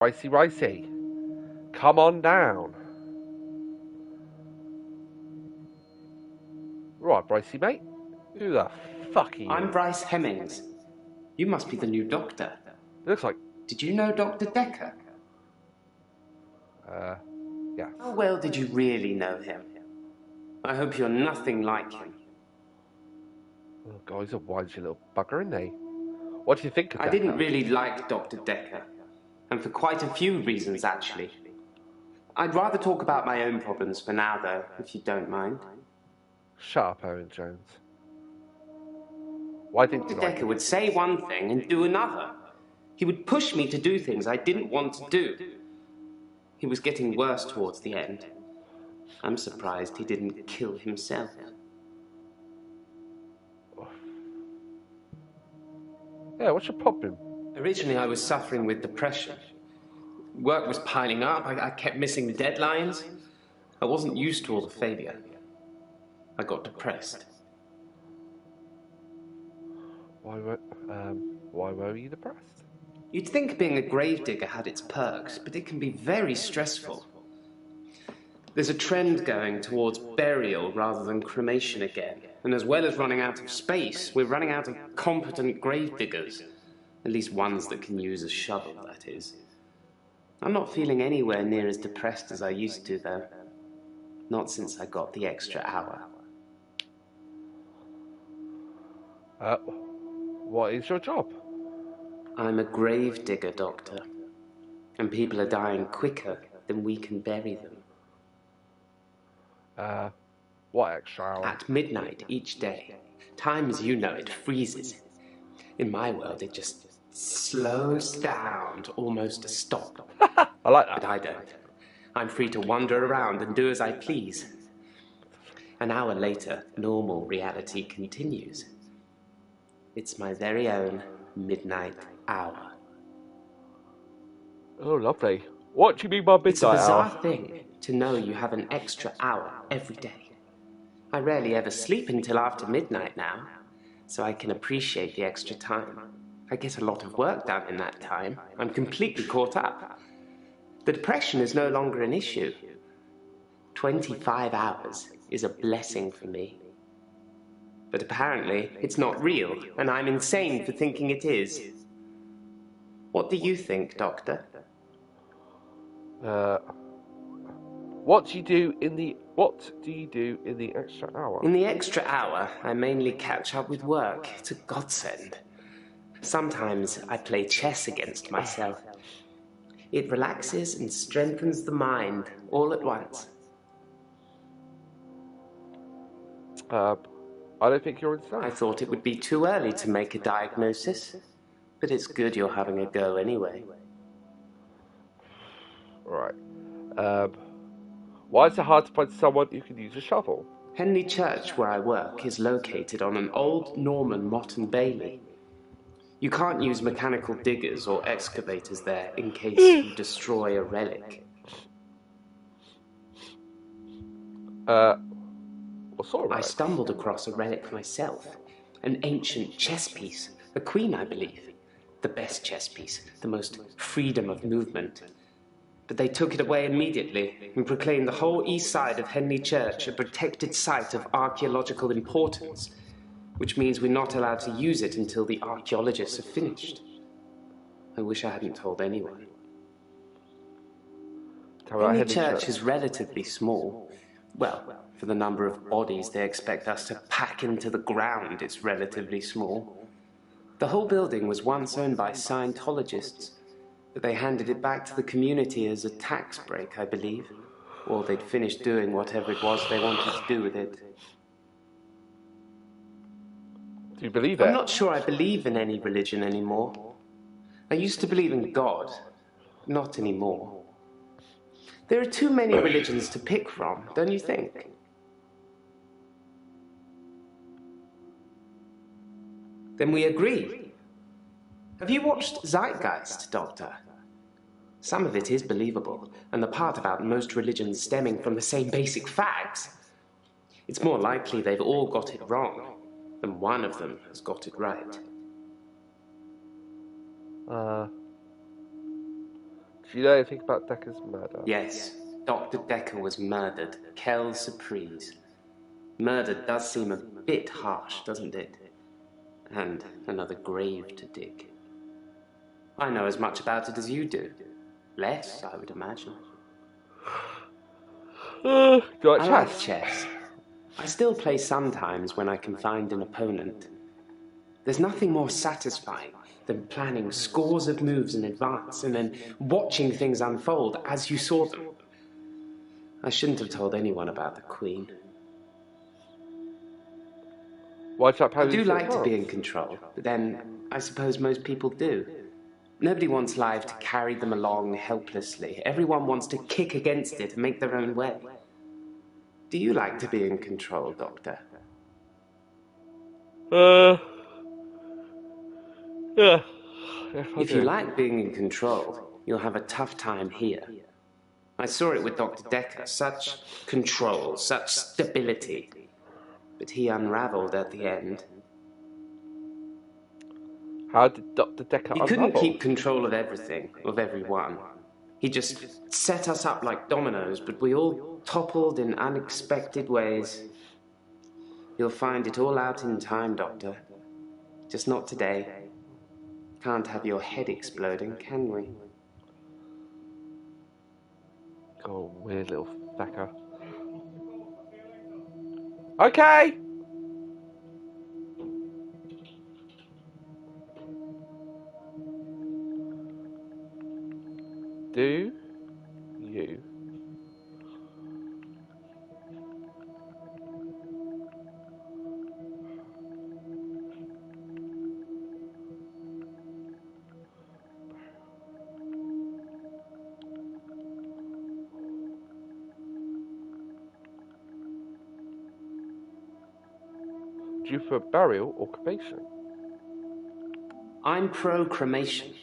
Ricey, Ricey, come on down. Right, Brycey, mate. Who the fuck are you? I'm Bryce Hemmings. You must be the new doctor. It looks like... Did you know Dr. Dekker? Yeah. How well did you really know him? I hope you're nothing like him. Oh, God, he's a whingy little bugger, isn't he? What do you think of that? I didn't really like Dr. Dekker, and for quite a few reasons, actually. I'd rather talk about my own problems for now, though, if you don't mind. Shut up, Owen Jones. Why didn't you Dr. like Dekker him? would say one thing and do another. He would push me to do things I didn't want to do. He was getting worse towards the end. I'm surprised he didn't kill himself. Yeah, what's your problem? Originally, I was suffering with depression. Work was piling up. I kept missing deadlines. I wasn't used to all the failure. I got depressed. Why were you depressed? You'd think being a gravedigger had its perks, but it can be very stressful. There's a trend going towards burial rather than cremation again. And as well as running out of space, we're running out of competent gravediggers. At least ones that can use a shovel, that is. I'm not feeling anywhere near as depressed as I used to, though. Not since I got the extra hour. What is your job? I'm a gravedigger, Doctor. And people are dying quicker than we can bury them. What extra hour? At midnight each day. Time as you know it freezes. In my world, it just slows down to almost a stop. I like that. But I don't. I'm free to wander around and do as I please. An hour later, normal reality continues. It's my very own midnight hour. Oh, lovely. What do you mean by midnight It's a bizarre hour? thing to know you have an extra hour every day. I rarely ever sleep until after midnight now, so I can appreciate the extra time. I get a lot of work done in that time. I'm completely caught up. The depression is no longer an issue. 25 hours is a blessing for me. But apparently, it's not real, and I'm insane for thinking it is. What do you think, Doctor? What do you do in the extra hour? In the extra hour, I mainly catch up with work. It's a godsend. Sometimes I play chess against myself. It relaxes and strengthens the mind all at once. I don't think you're insane. I thought it would be too early to make a diagnosis, but it's good you're having a go anyway. Right. Why is it hard to find someone who can use a shovel? Henley Church, where I work, is located on an old Norman motte and bailey. You can't use mechanical diggers or excavators there in case you destroy a relic. What sort of I relic? stumbled across a relic myself. An ancient chess piece. A queen, I believe. The best chess piece. The most freedom of movement. But they took it away immediately and proclaimed the whole east side of Henley Church a protected site of archaeological importance, which means we're not allowed to use it until the archaeologists have finished. I wish I hadn't told anyone. Henley Church is relatively small. Well, for the number of bodies they expect us to pack into the ground, it's relatively small. The whole building was once owned by Scientologists, but they handed it back to the community as a tax break, I believe. Or they'd finished doing whatever it was they wanted to do with it. Do you believe it? I'm not sure I believe in any religion anymore. I used to believe in God. Not anymore. There are too many religions to pick from, don't you think? Then we agree. Have you watched Zeitgeist, Doctor? Some of it is believable, and the part about most religions stemming from the same basic facts. It's more likely they've all got it wrong than one of them has got it right. Do you know anything about Dekker's murder? Yes, Dr. Dekker was murdered. Quelle surprise. Murder does seem a bit harsh, doesn't it? And another grave to dig. I know as much about it as you do. Less, I would imagine. Do you like I chess? like chess. I still play sometimes when I can find an opponent. There's nothing more satisfying than planning scores of moves in advance and then watching things unfold as you saw them. I shouldn't have told anyone about the Queen. Why do you I do like to be in control, but then I suppose most people do. Nobody wants life to carry them along helplessly. Everyone wants to kick against it and make their own way. Do you like to be in control, Doctor? Yeah. If you like being in control, you'll have a tough time here. I saw it with Dr. Dekker. Such control, such stability. But he unraveled at the end. How did Dr. Dekker He couldn't keep control of everything, of everyone. He just set us up like dominoes, but we all toppled in unexpected ways. You'll find it all out in time, Doctor. Just not today. Can't have your head exploding, can we? Oh, weird little fecker. Okay! Do you prefer burial or cremation? I'm pro-cremation.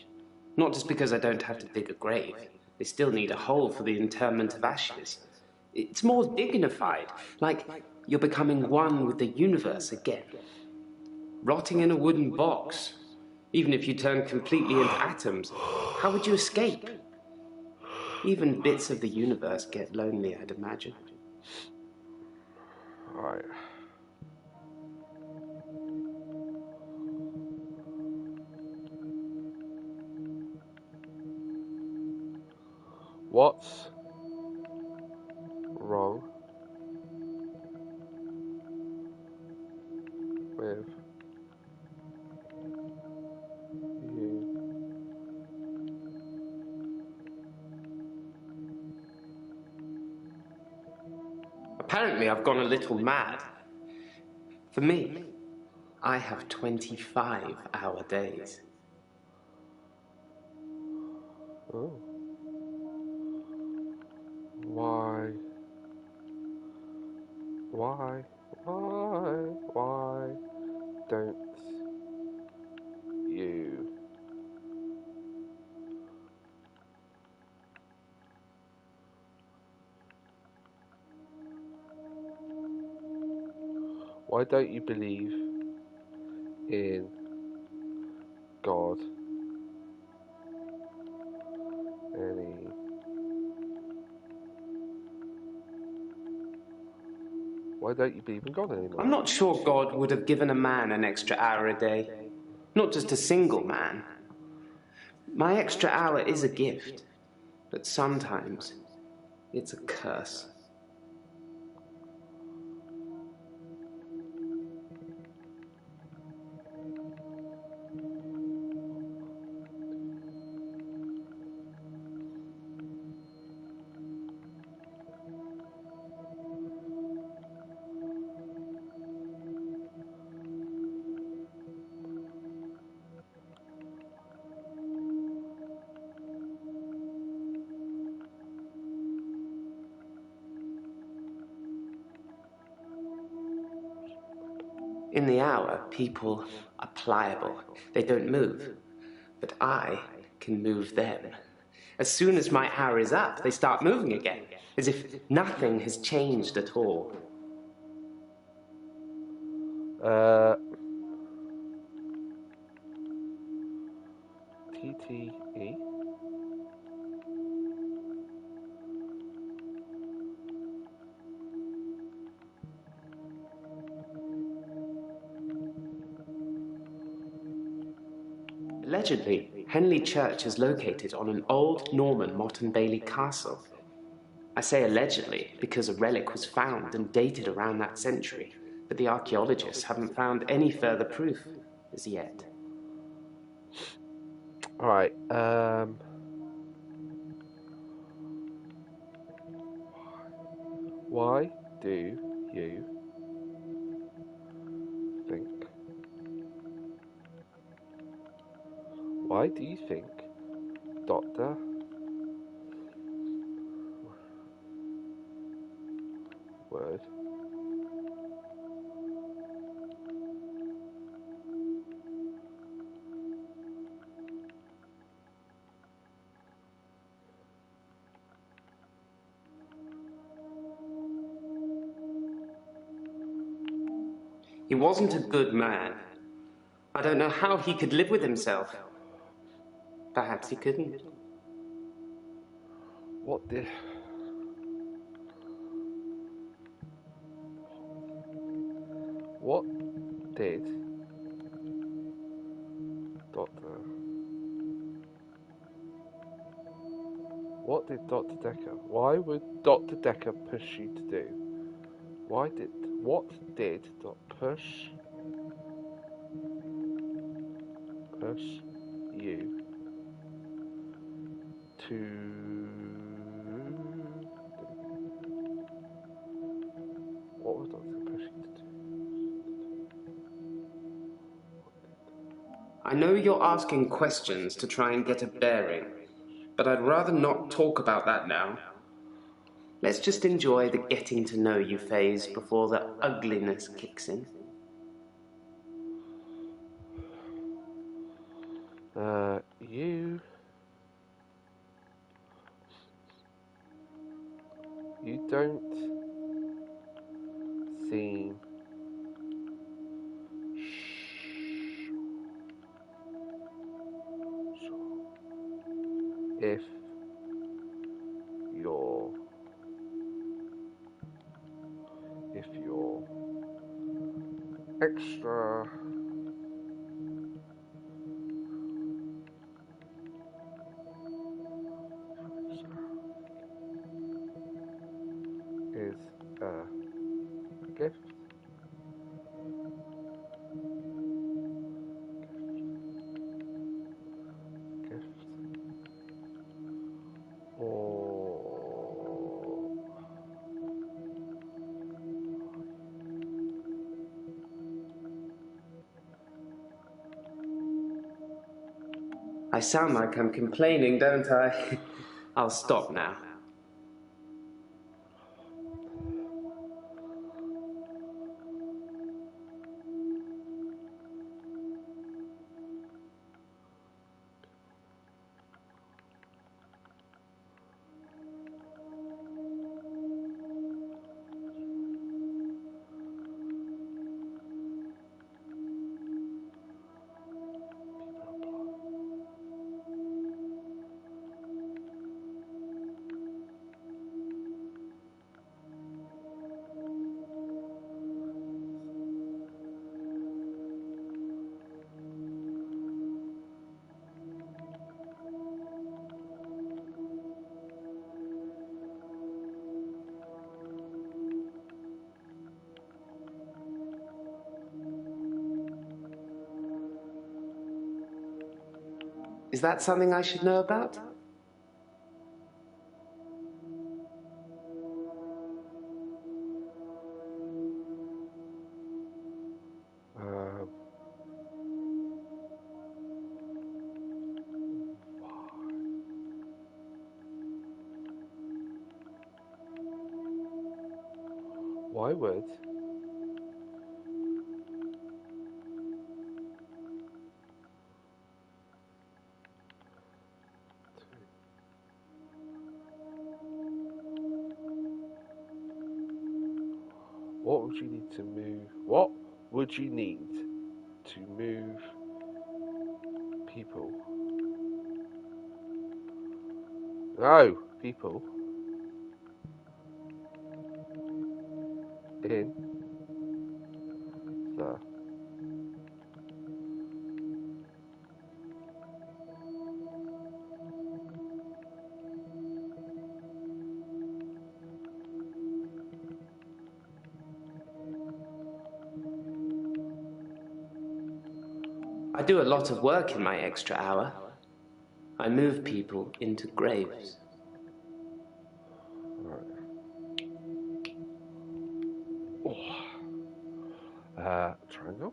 Not just because I don't have to dig a grave. They still need a hole for the interment of ashes. It's more dignified, like you're becoming one with the universe again. Rotting in a wooden box. Even if you turn completely into atoms, how would you escape? Even bits of the universe get lonely, I'd imagine. Alright. What's wrong with you? Apparently, I've gone a little mad. For me, I have 25-hour days. Oh. Why don't you believe in God any Why don't you believe in God anymore? I'm not sure God would have given a man an extra hour a day. Not just a single man. My extra hour is a gift, but sometimes it's a curse. In the hour, people are pliable. They don't move. But I can move them. As soon as my hour is up, they start moving again, as if nothing has changed at all. TTE? Allegedly, Henley Church is located on an old Norman Motte and Bailey castle. I say allegedly because a relic was found and dated around that century, but the archaeologists haven't found any further proof as yet. Alright, why do you think? Why do you think Dr. Word He wasn't a good man. I don't know how he could live with himself. Perhaps he couldn't. what did Dr. What did Dr. Dekker? Why would Dr. Dekker push you to do? What did push you to what was Dr. push you to do? I know you're asking questions to try and get a bearing, but I'd rather not talk about that now. Let's just enjoy the getting to know you phase before the ugliness kicks in. You don't seem sure if you're extra is a gift or I sound like I'm complaining, don't I? I'll stop now. Is that something I should know about? why would what would you need to move people people in the I do a lot of work in my extra hour. I move people into graves. Right. Triangle?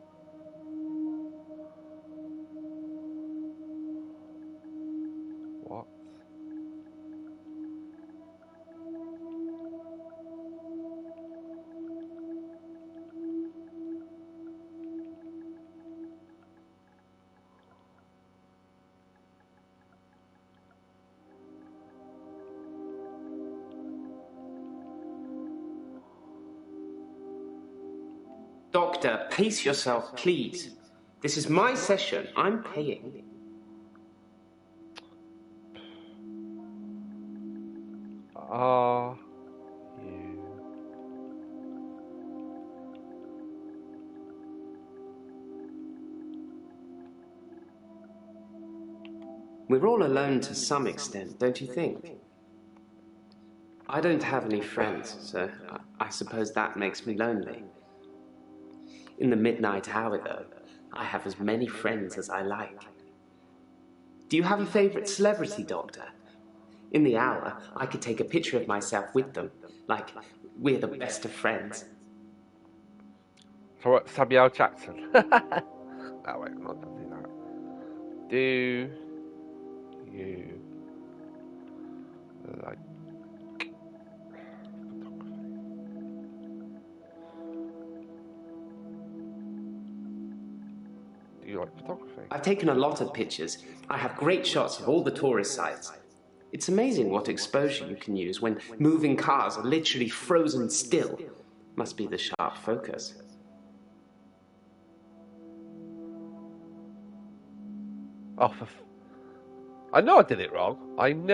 What? Doctor, pace yourself, please. This is my session. I'm paying. Are you... We're all alone to some extent, don't you think? I don't have any friends, so I suppose that makes me lonely. In the midnight hour, though, I have as many friends as I like. Do you have a favorite celebrity, Doctor? In the hour, I could take a picture of myself with them, like we're the best of friends. So what, Samuel Jackson? Oh wait, I'm not gonna do that. Do you like photography? Do you like photography? I've taken a lot of pictures. I have great shots of all the tourist sites. It's amazing what exposure you can use when moving cars are literally frozen still. Must be the sharp focus. Oh, I know I did it wrong. I know